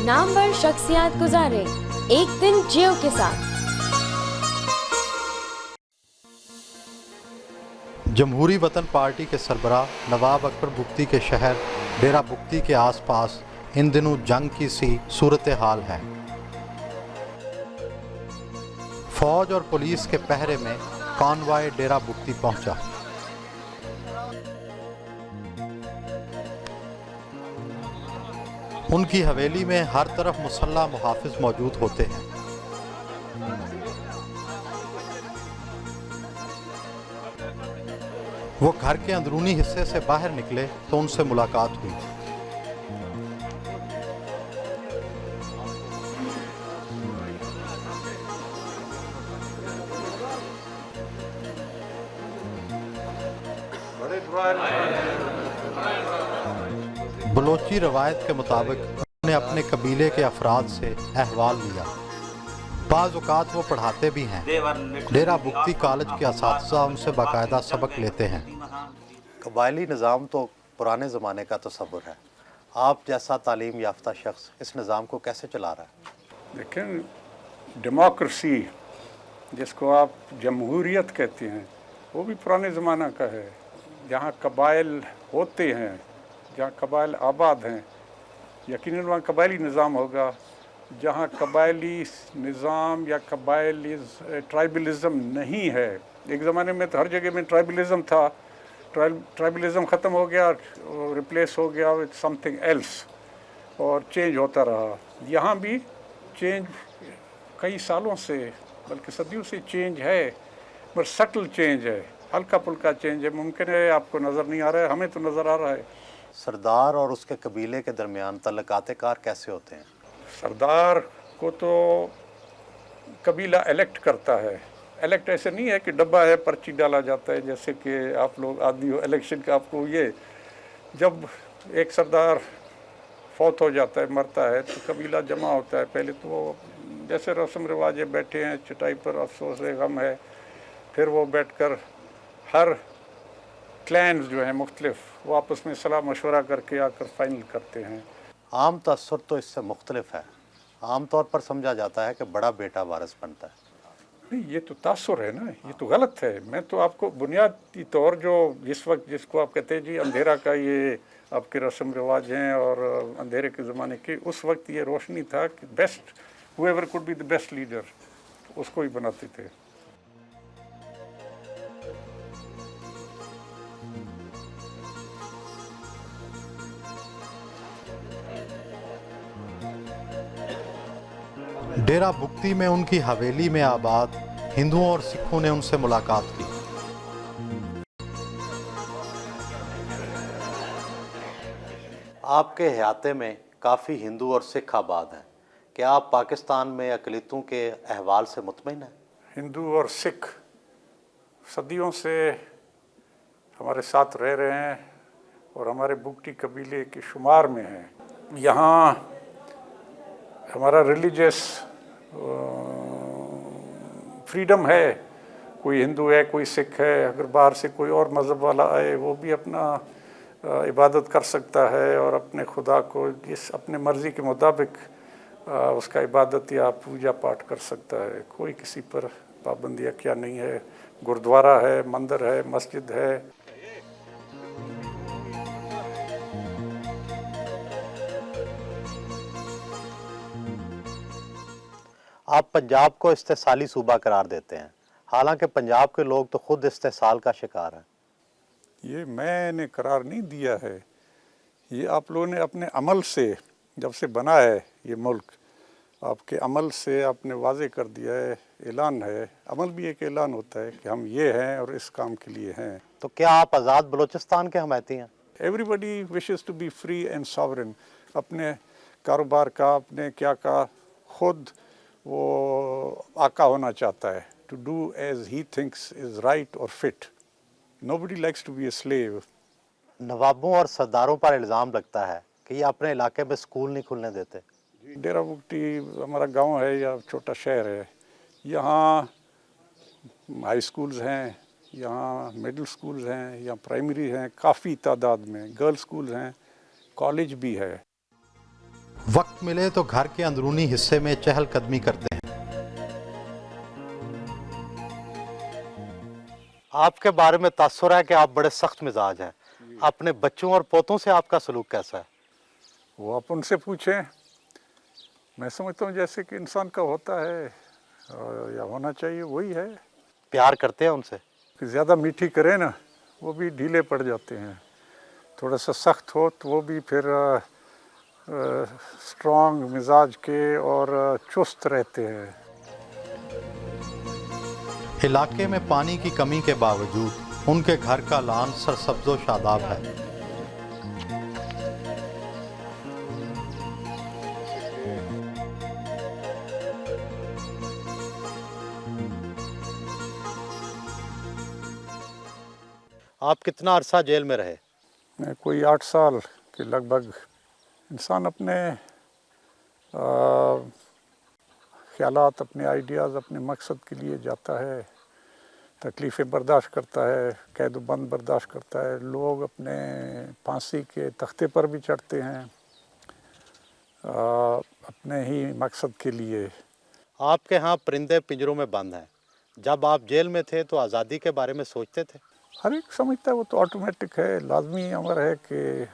नामवर शख्सियत गुजारे एक दिन जियो के साथ। जमहूरी वतन पार्टी के सरबराह नवाब अकबर बुगटी के शहर डेरा बुगटी के आसपास इन दिनों जंग की सी सूरत हाल है। फौज और पुलिस के पहरे में कॉन्वॉय डेरा बुगटी पहुंचा। उनकी हवेली में हर तरफ मुसल्लह मुहाफिज मौजूद होते हैं। वो घर के अंदरूनी हिस्से से बाहर निकले तो उनसे मुलाकात हुई। बलोची रवायत के मुताबिक उन्होंने अपने कबीले के अफराद से अहवाल लिया। बाज़ औक़ात वो पढ़ाते भी हैं। डेरा बुगटी कॉलेज के असातिज़ा उनसे बाकायदा सबक लेते हैं। कबायली निज़ाम तो पुराने ज़माने का तसव्वुर है। आप जैसा तालीम याफ्ता शख्स इस निज़ाम को कैसे चला रहा है? लेकिन डेमोक्रेसी जिसको आप जमहूरियत कहते हैं वो भी पुराने ज़माना का है। जहाँ कबाइल होते हैं, जहाँ कबाइल आबाद हैं, यकीनन वहाँ कबायली निज़ाम होगा। जहाँ कबायली निज़ाम या ट्राइबलिज़म नहीं है, एक ज़माने में तो हर जगह में ट्राइबलिज़म था, ट्राइबलिज़म ख़त्म हो गया, रिप्लेस हो गया विद समथिंग एल्स और चेंज होता रहा। यहाँ भी चेंज कई सालों से बल्कि सदियों से चेंज है, पर सटल चेंज है, हल्का फुल्का चेंज है। मुमकिन है आपको नज़र नहीं आ रहा है, हमें तो नज़र आ रहा है। सरदार और उसके कबीले के दरमियान तल्लुकात कार कैसे होते हैं? सरदार को तो कबीला इलेक्ट करता है। इलेक्ट ऐसे नहीं है कि डब्बा है पर्ची डाला जाता है जैसे कि आप लोग आदमी हो इलेक्शन का। आपको ये जब एक सरदार फौत हो जाता है, मरता है, तो कबीला जमा होता है। पहले तो वो जैसे रस्म रिवाज है, बैठे हैं चटाई पर, अफसोस है, गम है, फिर वो बैठकर हर क्लैन्स जो हैं मुख्तलिफ वो आपस में सलाह मशवरा करके आकर फाइनल करते हैं। आम तसव्वुर तो इससे मुख्तलिफ है। आम तौर पर समझा जाता है कि बड़ा बेटा वारिस बनता है। नहीं, ये तो तासुर है ना, ये तो गलत है। मैं तो आपको बुनियादी तौर जो जिस वक्त जिसको आप कहते हैं जी अंधेरा का ये आपके रस्म रिवाज हैं और अंधेरे के ज़माने के, उस वक्त ये रोशनी था कि best whoever could be the best leader, उसको ही बनाते थे। डेरा बुगटी में उनकी हवेली में आबाद हिंदुओं और सिखों ने उनसे मुलाकात की। आपके हयाते में काफ़ी हिंदू और सिख आबाद हैं। क्या आप पाकिस्तान में अक़लियतों के अहवाल से मुतमईन हैं? हिंदू और सिख सदियों से हमारे साथ रह रहे हैं और हमारे बुगटी कबीले के शुमार में हैं। यहाँ हमारा रिलीजियस फ्रीडम है। कोई हिंदू है, कोई सिख है, अगर बाहर से कोई और मज़हब वाला आए वो भी अपना इबादत कर सकता है और अपने खुदा को जिस अपने मर्ज़ी के मुताबिक उसका इबादत या पूजा पाठ कर सकता है। कोई किसी पर पाबंदियाँ क्या नहीं है। गुरुद्वारा है, मंदिर है, मस्जिद है। आप पंजाब को इस्तेसाली सूबा करार देते हैं, हालांकि पंजाब के लोग तो खुद इस्तेसाल का शिकार हैं। ये मैंने करार नहीं दिया है, ये आप लोगों ने अपने अमल से, जब से बना है ये मुल्क, आपके अमल से आपने वाजे कर दिया है, ऐलान है। अमल भी एक ऐलान होता है कि हम ये हैं और इस काम के लिए हैं। तो क्या आप आज़ाद बलूचिस्तान के हमायती हैं? Everybody wishes to be free and sovereign. अपने कारोबार का, अपने क्या का खुद वो आका होना चाहता है। To do as he thinks is right और fit. Nobody likes to be a slave. नवाबों और सरदारों पर इल्ज़ाम लगता है कि ये अपने इलाके में स्कूल नहीं खुलने देते। डेरा बुगटी हमारा गांव है या छोटा शहर है, यहाँ हाई स्कूल्स हैं, यहाँ मिडिल स्कूल्स हैं, यहाँ प्राइमरी हैं काफ़ी तादाद में, गर्ल्स स्कूल्स हैं, कॉलेज भी है। वक्त मिले तो घर के अंदरूनी हिस्से में चहलकदमी करते हैं। आपके बारे में तासुर है कि आप बड़े सख्त मिजाज हैं। अपने बच्चों और पोतों से आपका सलूक कैसा है? वो आप उनसे पूछें। मैं समझता हूँ जैसे कि इंसान का होता है या होना चाहिए वही है। प्यार करते हैं उनसे? कि ज़्यादा मीठी करें ना वो भी ढीले पड़ जाते हैं, थोड़ा सा सख्त हो तो वो भी फिर स्ट्रॉन्ग मिजाज के और चुस्त रहते हैं। इलाके में पानी की कमी के बावजूद उनके घर का लान सरसब्ज़ो शादाब है। आप कितना अरसा जेल में रहे? मैं कोई 8 साल के लगभग। इंसान अपने ख्यालात, अपने आइडियाज़, अपने मकसद के लिए जाता है, तकलीफ़ें बर्दाश्त करता है, कैद बंद बर्दाश्त करता है। लोग अपने फांसी के तख्ते पर भी चढ़ते हैं अपने ही मकसद के लिए। आपके यहाँ परिंदे पिंजरों में बंद हैं। जब आप जेल में थे तो आज़ादी के बारे में सोचते थे? हर एक समझता है वो तो ऑटोमेटिक है, लाजमी अमर है कि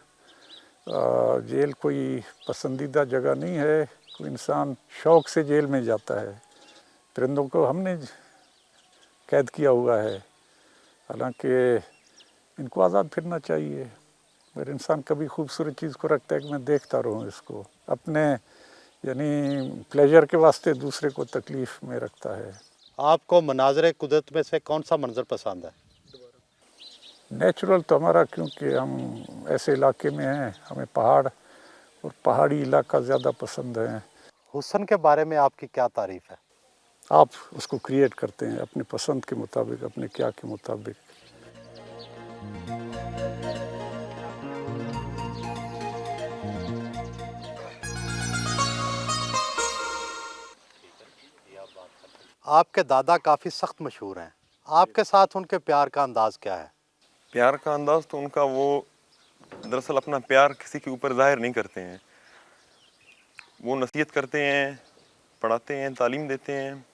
जेल कोई पसंदीदा जगह नहीं है। कोई इंसान शौक़ से जेल में जाता है। परिंदों को हमने कैद किया हुआ है, हालांकि इनको आज़ाद फिरना चाहिए। अगर इंसान कभी खूबसूरत चीज़ को रखता है कि मैं देखता रहूँ इसको, अपने यानी प्लेजर के वास्ते दूसरे को तकलीफ़ में रखता है। आपको मनाज़रे कुदरत में से कौन सा मंजर पसंद है? नेचुरल तो हमारा, क्योंकि हम ऐसे इलाके में हैं, हमें पहाड़ और पहाड़ी इलाका ज़्यादा पसंद है। हुस्न के बारे में आपकी क्या तारीफ़ है? आप उसको क्रिएट करते हैं अपनी पसंद के मुताबिक, अपने क्या के मुताबिक। आपके दादा काफ़ी सख्त मशहूर हैं। आपके साथ उनके प्यार का अंदाज़ क्या है? प्यार का अंदाज़ तो उनका, वो दरअसल अपना प्यार किसी के ऊपर ज़ाहिर नहीं करते हैं। वो नसीहत करते हैं, पढ़ाते हैं, तालीम देते हैं।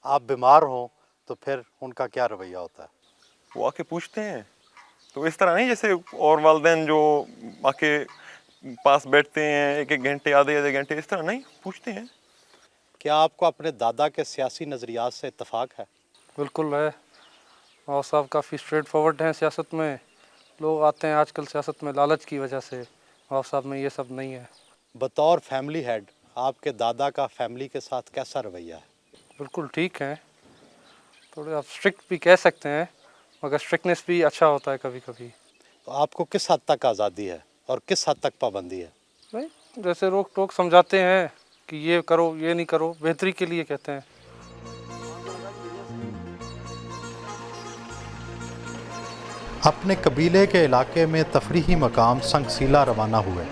आप बीमार हों तो फिर उनका क्या रवैया होता है? वो आके पूछते हैं, तो इस तरह नहीं जैसे और वालिदैन जो आके पास बैठते हैं एक घंटे, आधे घंटे, इस तरह नहीं, पूछते हैं। क्या आपको अपने दादा के सियासी नज़रियात से इत्तफाक है? बिल्कुल है। और साहब काफ़ी स्ट्रेट फॉरवर्ड हैं सियासत में। लोग आते हैं आजकल सियासत में लालच की वजह से, और साहब में ये सब नहीं है। बतौर फैमिली हेड आपके दादा का फैमिली के साथ कैसा रवैया है? बिल्कुल ठीक है। थोड़े आप स्ट्रिक्ट भी कह सकते हैं, मगर स्ट्रिक्टनेस भी अच्छा होता है कभी कभी। तो आपको किस हद तक आज़ादी है और किस हद तक पाबंदी है? नहीं, जैसे रोक टोक समझाते हैं कि ये करो, ये नहीं करो, बेहतरी के लिए कहते हैं। अपने कबीले के इलाके में तफरीही मकाम संगसीला रवाना हुए।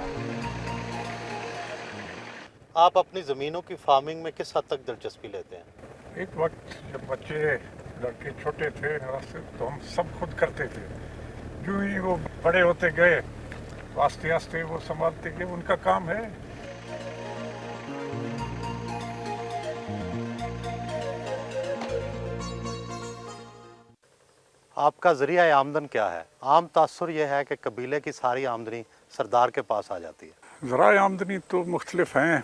आप अपनी ज़मीनों की फार्मिंग में किस हद तक दिलचस्पी लेते हैं? एक वक्त जब बच्चे लड़के छोटे थे तो हम सब खुद करते थे। जो ही वो बड़े होते गए आस्ते आस्ते वो संभालते गए, उनका काम है। आपका ज़रिया आमदन क्या है? आम तासुर यह है कि कबीले की सारी आमदनी सरदार के पास आ जाती है। ज़राए आमदनी तो मुख्तलिफ हैं,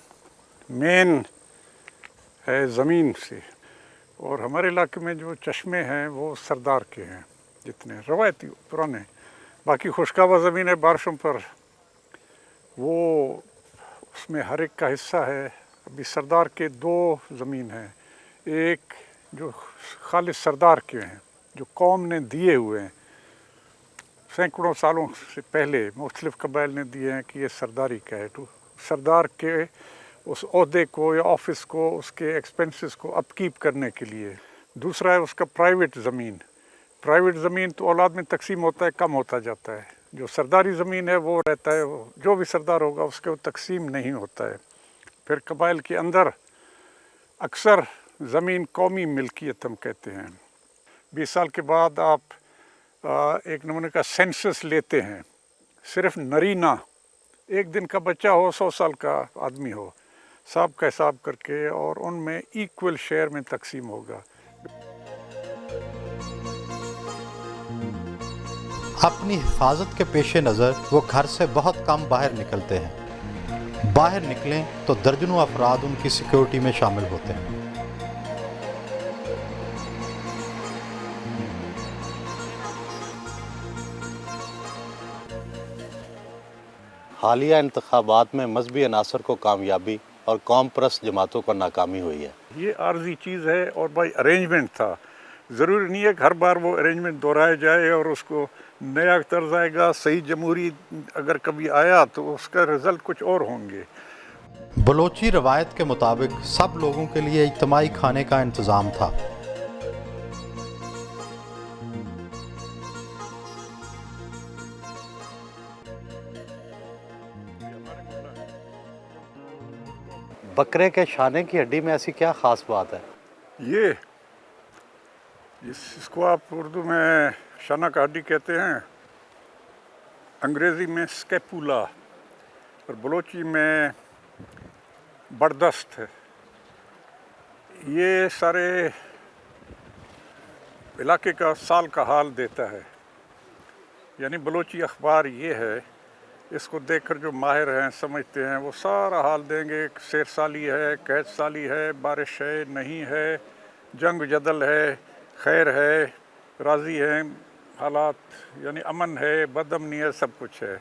मेन है ज़मीन से, और हमारे इलाके में जो चश्मे हैं वो सरदार के हैं, जितने रवायती पुराने। बाकी खुशकाबा ज़मीन है बारिशों पर, वो उसमें हर एक का हिस्सा है। अभी सरदार के 2 ज़मीन हैं, एक जो खालिस सरदार के हैं, जो कौम ने दिए हुए हैं, सैकड़ों सालों से पहले मुख्तलिफ कबाइल ने दिए हैं कि ये सरदारी का है। तो सरदार के उस ओहदे को या ऑफिस को, उसके एक्सपेंसेस को अपकीप करने के लिए। दूसरा है उसका प्राइवेट ज़मीन। प्राइवेट ज़मीन तो औलाद में तकसीम होता है, कम होता जाता है। जो सरदारी ज़मीन है वो रहता है, जो भी सरदार होगा उसके वो तकसीम नहीं होता है। फिर कबाइल के अंदर अक्सर ज़मीन कौमी मिल्कियत हम कहते हैं। 20 साल के बाद आप एक नमूने का सेंसस लेते हैं, सिर्फ नरीना एक दिन का बच्चा हो 100 साल का आदमी हो, सब का हिसाब करके और उनमें इक्वल शेयर में तकसीम होगा। अपनी हिफाजत के पेश नज़र वो घर से बहुत कम बाहर निकलते हैं। बाहर निकलें तो दर्जनों अफराद उनकी सिक्योरिटी में शामिल होते हैं। हालिया इंतखाबात में मजहबी अनासर को कामयाबी और कौम परस्त जमातों को नाकामी हुई है। ये आर्जी चीज़ है और भाई अरेंजमेंट था, ज़रूरी नहीं है कि हर बार वो अरेंजमेंट दोहराया जाए और उसको नया तर्ज आएगा। सही जमहूरी अगर कभी आया तो उसका रिज़ल्ट कुछ और होंगे। बलोची रवायत के मुताबिक सब लोगों के लिए इज्तिमाई खाने का इंतज़ाम था। बकरे के शाने की हड्डी में ऐसी क्या ख़ास बात है? ये इसको आप उर्दू में शाना का हड्डी कहते हैं, अंग्रेज़ी में स्कैपुला और बलोची में बर्दस्त है। ये सारे इलाके का साल का हाल देता है। यानी बलोची अखबार ये है, इसको देखकर जो माहिर हैं समझते हैं वो सारा हाल देंगे। शेर साली है, कैद साली है, बारिश है, नहीं है, जंग जदल है, खैर है, राज़ी हैं, हालात यानी अमन है, बदअमनी है, सब कुछ है।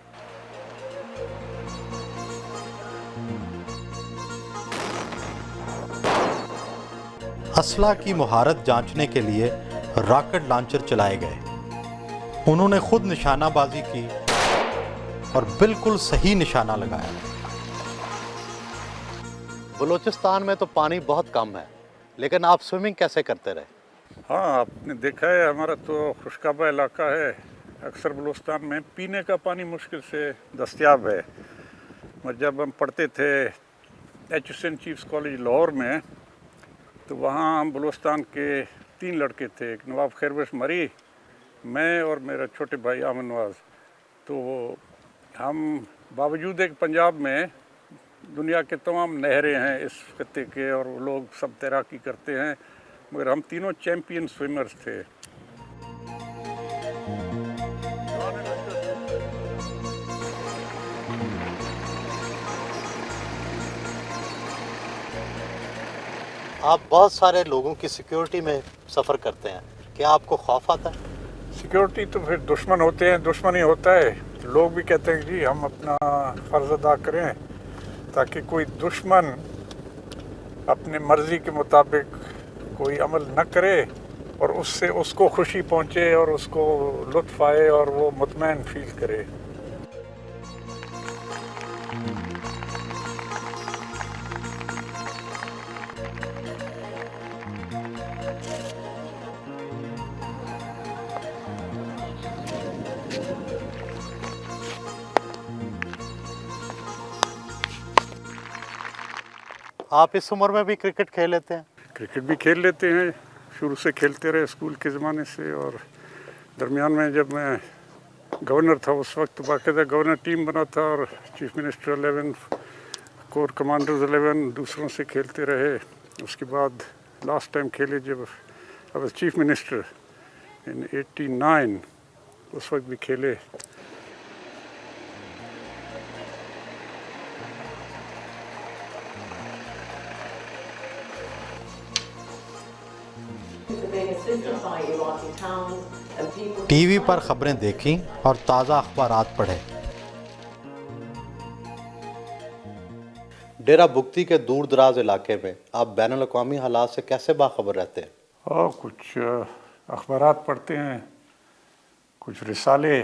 असला की मुहारत जांचने के लिए रॉकेट लॉन्चर चलाए गए। उन्होंने खुद निशानाबाजी की और बिल्कुल सही निशाना लगाया। बलूचिस्तान में तो पानी बहुत कम है, लेकिन आप स्विमिंग कैसे करते रहे? हाँ, आपने देखा है, हमारा तो खुशकाबा इलाका है। अक्सर बलूचिस्तान में पीने का पानी मुश्किल से दस्तयाब है। और जब हम पढ़ते थे HSN चीफ्स कॉलेज लाहौर में, तो वहाँ हम बलूचिस्तान के 3 लड़के थे, एक नवाब खैरबख्श मरी, मैं और मेरा छोटे भाई आमन नवाज। तो हम बावजूद एक पंजाब में दुनिया के तमाम नहरें हैं इस खत्ते के और वो लोग सब तैराकी करते हैं, मगर हम तीनों चैम्पियन स्विमर्स थे। आप बहुत सारे लोगों की सिक्योरिटी में सफ़र करते हैं, क्या आपको खौफ आता है? सिक्योरिटी तो फिर दुश्मन होते हैं, दुश्मन ही होता है। लोग भी कहते हैं कि हम अपना फ़र्ज़ अदा करें ताकि कोई दुश्मन अपने मर्ज़ी के मुताबिक कोई अमल न करे और उससे उसको खुशी पहुँचे और उसको लुत्फ़ आए और वो मुतमईन फील करे। आप इस उम्र में भी क्रिकेट खेल लेते हैं? क्रिकेट भी खेल लेते हैं, शुरू से खेलते रहे स्कूल के ज़माने से। और दरमियान में जब मैं गवर्नर था उस वक्त बाकायदा गवर्नर टीम बना था और चीफ मिनिस्टर 11, कोर कमांडर्स 11 दूसरों से खेलते रहे। उसके बाद लास्ट टाइम खेले जब I was chief minister in 89, उस वक्त भी खेले। टीवी पर खबरें देखी और ताज़ा अखबारात पढ़े। डेरा बुगती के दूर दराज इलाके में आप बैनुल अक़वामी हालात से कैसे बाखबर रहते हैं? और कुछ अखबारात पढ़ते हैं, कुछ रिसाले,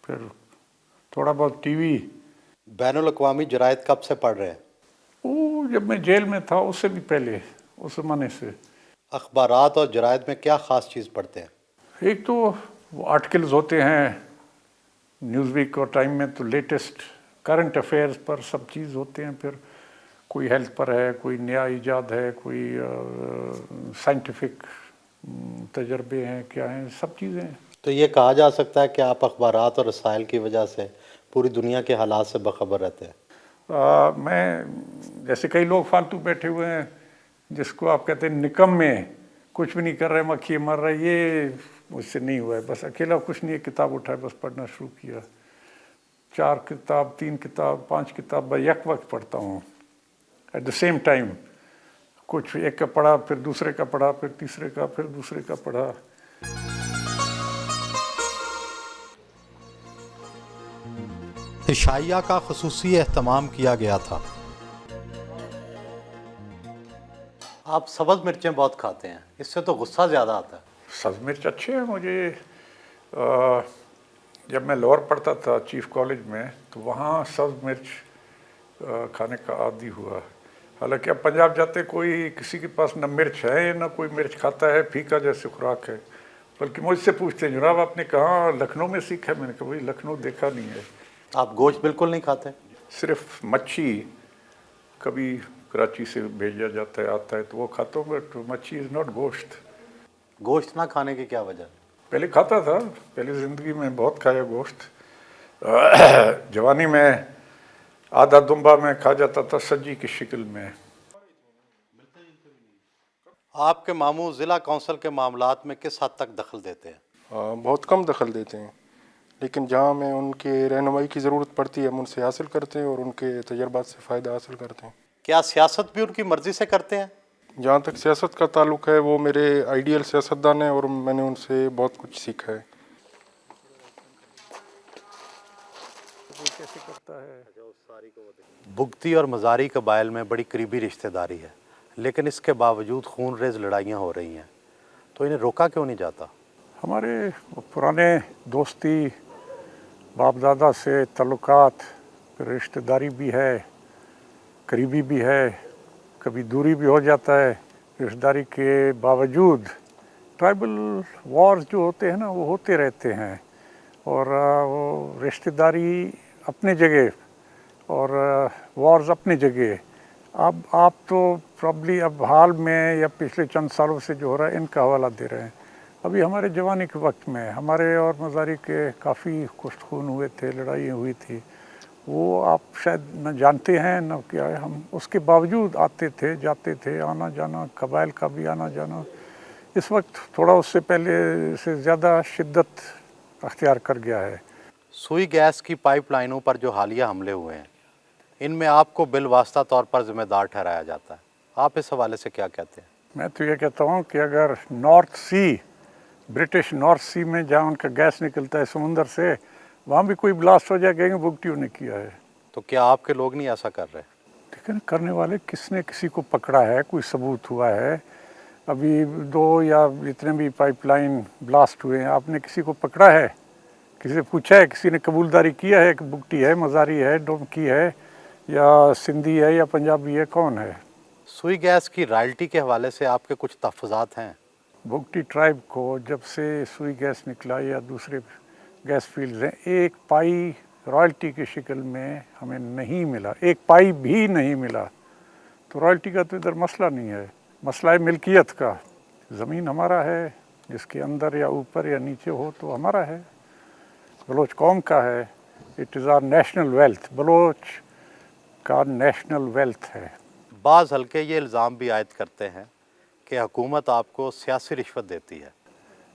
फिर थोड़ा बहुत टीवी। बैनुल अक़वामी जरायद कब से पढ़ रहे हैं? वो जब मैं जेल में था उससे भी पहले, उस ज़माने से। अखबारात और जरायद में क्या ख़ास चीज़ पढ़ते हैं? एक तो वो आर्टिकल्स होते हैं न्यूज़ वीक और टाइम में, तो लेटेस्ट करंट अफेयर्स पर सब चीज़ होते हैं। फिर कोई हेल्थ पर है, कोई नया इजाद है, कोई साइंटिफिक तजर्बे हैं, क्या हैं, सब चीज़ें हैं। तो ये कहा जा सकता है कि आप अखबारात और रसायल की वजह से पूरी दुनिया के हालात से बखबर रहते हैं? मैं जैसे कई लोग फालतू बैठे हुए हैं जिसको आप कहते हैं निकम्मे, कुछ भी नहीं कर रहे, मक्खी मर रही, ये मुझसे नहीं हुआ है। बस अकेला कुछ नहीं, किताब उठाए बस पढ़ना शुरू किया, 4 किताब 3 किताब 5 किताब एक वक्त पढ़ता हूँ एट द सेम टाइम। कुछ एक का पढ़ा, फिर दूसरे का पढ़ा, फिर तीसरे का, फिर दूसरे का पढ़ा। इशाइया का खुसूसी एहतमाम किया गया था। आप सब्ज़ मिर्चें बहुत खाते हैं, इससे तो गुस्सा ज़्यादा आता है। सब्ज़ मिर्च अच्छे हैं मुझे। जब मैं लाहौर पढ़ता था चीफ कॉलेज में, तो वहाँ सब्ज़ मिर्च खाने का आदी हुआ। हालांकि अब पंजाब जाते कोई किसी के पास न मिर्च है न कोई मिर्च खाता है, फीका जैसे खुराक है। बल्कि मुझसे पूछते हैं जनाब आपने कहाँ लखनऊ में सीखा है? मैंने कहा भाई लखनऊ देखा नहीं है। आप गोश्त बिल्कुल नहीं खाते? सिर्फ मच्छी कभी कराची से भेजा जाता है, आता है तो वो खाता हूँ, बट मच्छी इज़ नॉट गोश्त। गोश्त ना खाने की क्या वजह? पहले खाता था, पहले ज़िंदगी में बहुत खाया गोश्त। जवानी में आधा दुम्बा में खा जाता था सज्जी की शक्ल में। आपके मामू ज़िला कौंसिल के मामलात में किस हद तक दखल देते हैं? बहुत कम दखल देते हैं, लेकिन जहाँ हमें उनके रहनुमाई की ज़रूरत पड़ती है हम उनसे हासिल करते हैं और उनके तजर्बात से फ़ायदा हासिल करते हैं। क्या सियासत भी उनकी मर्ज़ी से करते हैं? जहाँ तक सियासत का ताल्लुक़ है वो मेरे आइडियल सियासतदान हैं और मैंने उनसे बहुत कुछ सीखा है। बुगती और मज़ारी कबाइल में बड़ी करीबी रिश्तेदारी है, लेकिन इसके बावजूद खून रेज़ लड़ाइयाँ हो रही हैं, तो इन्हें रोका क्यों नहीं जाता? हमारे पुराने दोस्ती, बाप दादा से ताल्लुकात, रिश्तेदारी भी है, करीबी भी है, कभी दूरी भी हो जाता है। रिश्तेदारी के बावजूद ट्राइबल वॉर्स जो होते हैं ना वो होते रहते हैं, और वो रिश्तेदारी अपने जगह और वॉर्स अपनी जगह। अब आप तो प्रॉब्ली अब हाल में या पिछले चंद सालों से जो हो रहा है इनका हवाला दे रहे हैं। अभी हमारे जवानी के वक्त में हमारे और मज़ारी के काफ़ी कुश्त खून हुए थे, लड़ाई हुई थी, वो आप शायद न जानते हैं न क्या है। हम उसके बावजूद आते थे, जाते थे, आना जाना, कबाइल का भी आना जाना। इस वक्त थोड़ा उससे पहले से ज़्यादा शिद्दत अख्तियार कर गया है। सुई गैस की पाइपलाइनों पर जो हालिया हमले हुए हैं, इनमें आपको बिलवास्ता तौर पर ज़िम्मेदार ठहराया जाता है। आप इस हवाले से क्या कहते हैं? मैं तो ये कहता हूँ कि अगर नॉर्थ सी, ब्रिटिश नॉर्थ सी में जहाँ उनका गैस निकलता है समुंदर से, वहाँ भी कोई ब्लास्ट हो जाएगा, बुगटियों ने किया है। तो क्या आपके लोग नहीं ऐसा कर रहे? लेकिन करने वाले किसने किसी को पकड़ा है? कोई सबूत हुआ है? अभी 2 या जितने भी पाइपलाइन ब्लास्ट हुए हैं, आपने किसी को पकड़ा है? किसी से पूछा है? किसी ने कबूलदारी किया है कि बुगटी है, मज़ारी है, डोमकी है, या सिंधी है, या पंजाबी है, कौन है? सुई गैस की रॉयल्टी के हवाले से आपके कुछ तहफ़्फ़ुज़ात हैं? बुगटी ट्राइब को जब से सुई गैस निकला या दूसरे गैस फील्ड्स हैं, 1 पाई रॉयल्टी की शक्ल में हमें नहीं मिला, 1 पाई भी नहीं मिला। तो रॉयल्टी का तो इधर मसला नहीं है, मसला है मिल्कियत का। ज़मीन हमारा है, जिसके अंदर या ऊपर या नीचे हो तो हमारा है। बलोच कौम का है, it is our national wealth, Baloch का नेशनल वेल्थ है। बाज़ हल्के ये इल्ज़ाम भी आयद करते हैं कि हुकूमत आपको सियासी रिश्वत देती है।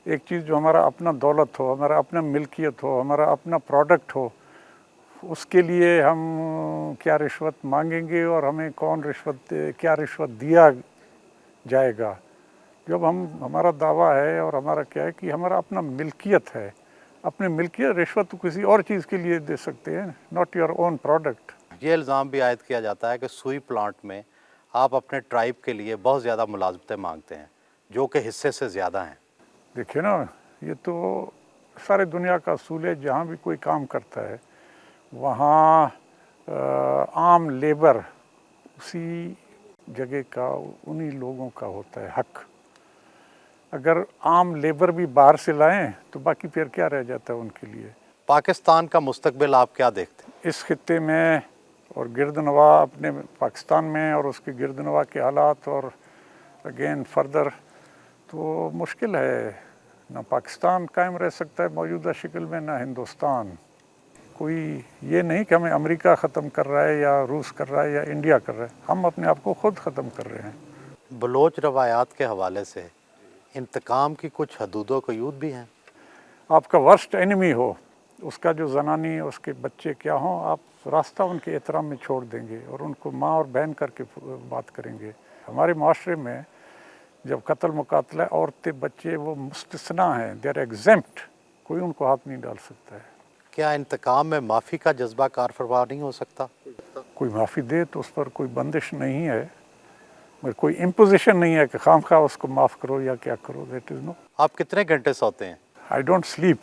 एक चीज़ जो हमारा अपना दौलत हो, हमारा अपना मिल्कियत हो, हमारा अपना प्रोडक्ट हो, उसके लिए हम क्या रिश्वत मांगेंगे और हमें कौन क्या रिश्वत दिया जाएगा? जब हमारा दावा है और हमारा क्या है कि हमारा अपना मिल्कियत है, अपने मिल्कियत, रिश्वत तो किसी और चीज़ के लिए दे सकते हैं, नॉट योर ओन प्रोडक्ट। ये इल्ज़ाम भी आयद किया जाता है कि सुई प्लांट में आप अपने ट्राइब के लिए बहुत ज़्यादा मुलाजमतें मांगते हैं, जो कि हिस्से से ज़्यादा हैं। देखिए ना, ये तो सारे दुनिया का असूल है, जहाँ भी कोई काम करता है वहाँ आम लेबर उसी जगह का, उन्हीं लोगों का होता है हक। अगर आम लेबर भी बाहर से लाएं तो बाकी फिर क्या रह जाता है उनके लिए? पाकिस्तान का मुस्तकबिल आप क्या देखते हैं? इस खित्ते में और गिरदनवा अपने पाकिस्तान में और उसके गिरदनवा के हालात और अगेन फर्दर, तो मुश्किल है। ना पाकिस्तान कायम रह सकता है मौजूदा शक्ल में, ना हिंदुस्तान। कोई ये नहीं कि हमें अमेरिका ख़त्म कर रहा है या रूस कर रहा है या इंडिया कर रहा है, हम अपने आप को खुद ख़त्म कर रहे हैं। बलोच रवायात के हवाले से इंतकाम की कुछ हदूदों क़यूद भी हैं। आपका वर्स्ट एनिमी हो, उसका जो जनानी उसके बच्चे क्या हों, आप रास्ता उनके एहतराम में छोड़ देंगे और उनको माँ और बहन करके बात करेंगे। हमारे माशरे में जब कत्ल मुकातला औरतें बच्चे वो मुस्तस्ना हैं, दे आर एग्जेम्प्ट, कोई उनको हाथ नहीं डाल सकता है। क्या इंतकाम में माफ़ी का जज्बा कार फरमा नहीं हो सकता? कोई माफ़ी दे तो उस पर कोई बंदिश नहीं है, मगर कोई इम्पोजिशन नहीं है कि खामखा उसको माफ़ करो या क्या करो, दैट इज़ नो। आप कितने घंटे सोते हैं? I don't sleep.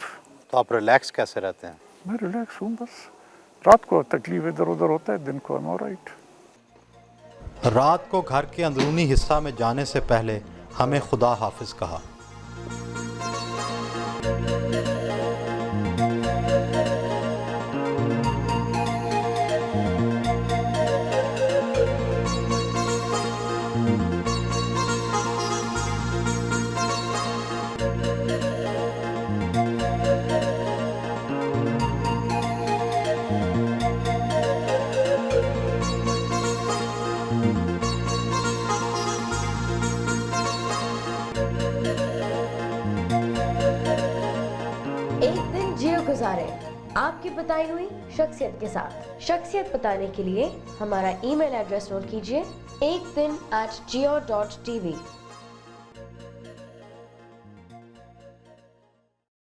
तो आप रिलैक्स कैसे रहते हैं? मैं रिलैक्स हूँ, बस रात को तकलीफ इधर उधर होता है, दिन को आई एम ऑलराइट। रात को घर के अंदरूनी हिस्सा में जाने से पहले हमें खुदा हाफिज कहा। एक दिन जियो गुजारे आपकी बताई हुई शख्सियत के साथ। शख्सियत बताने के लिए हमारा ईमेल एड्रेस नोट कीजिए, ekdin@jio.tv।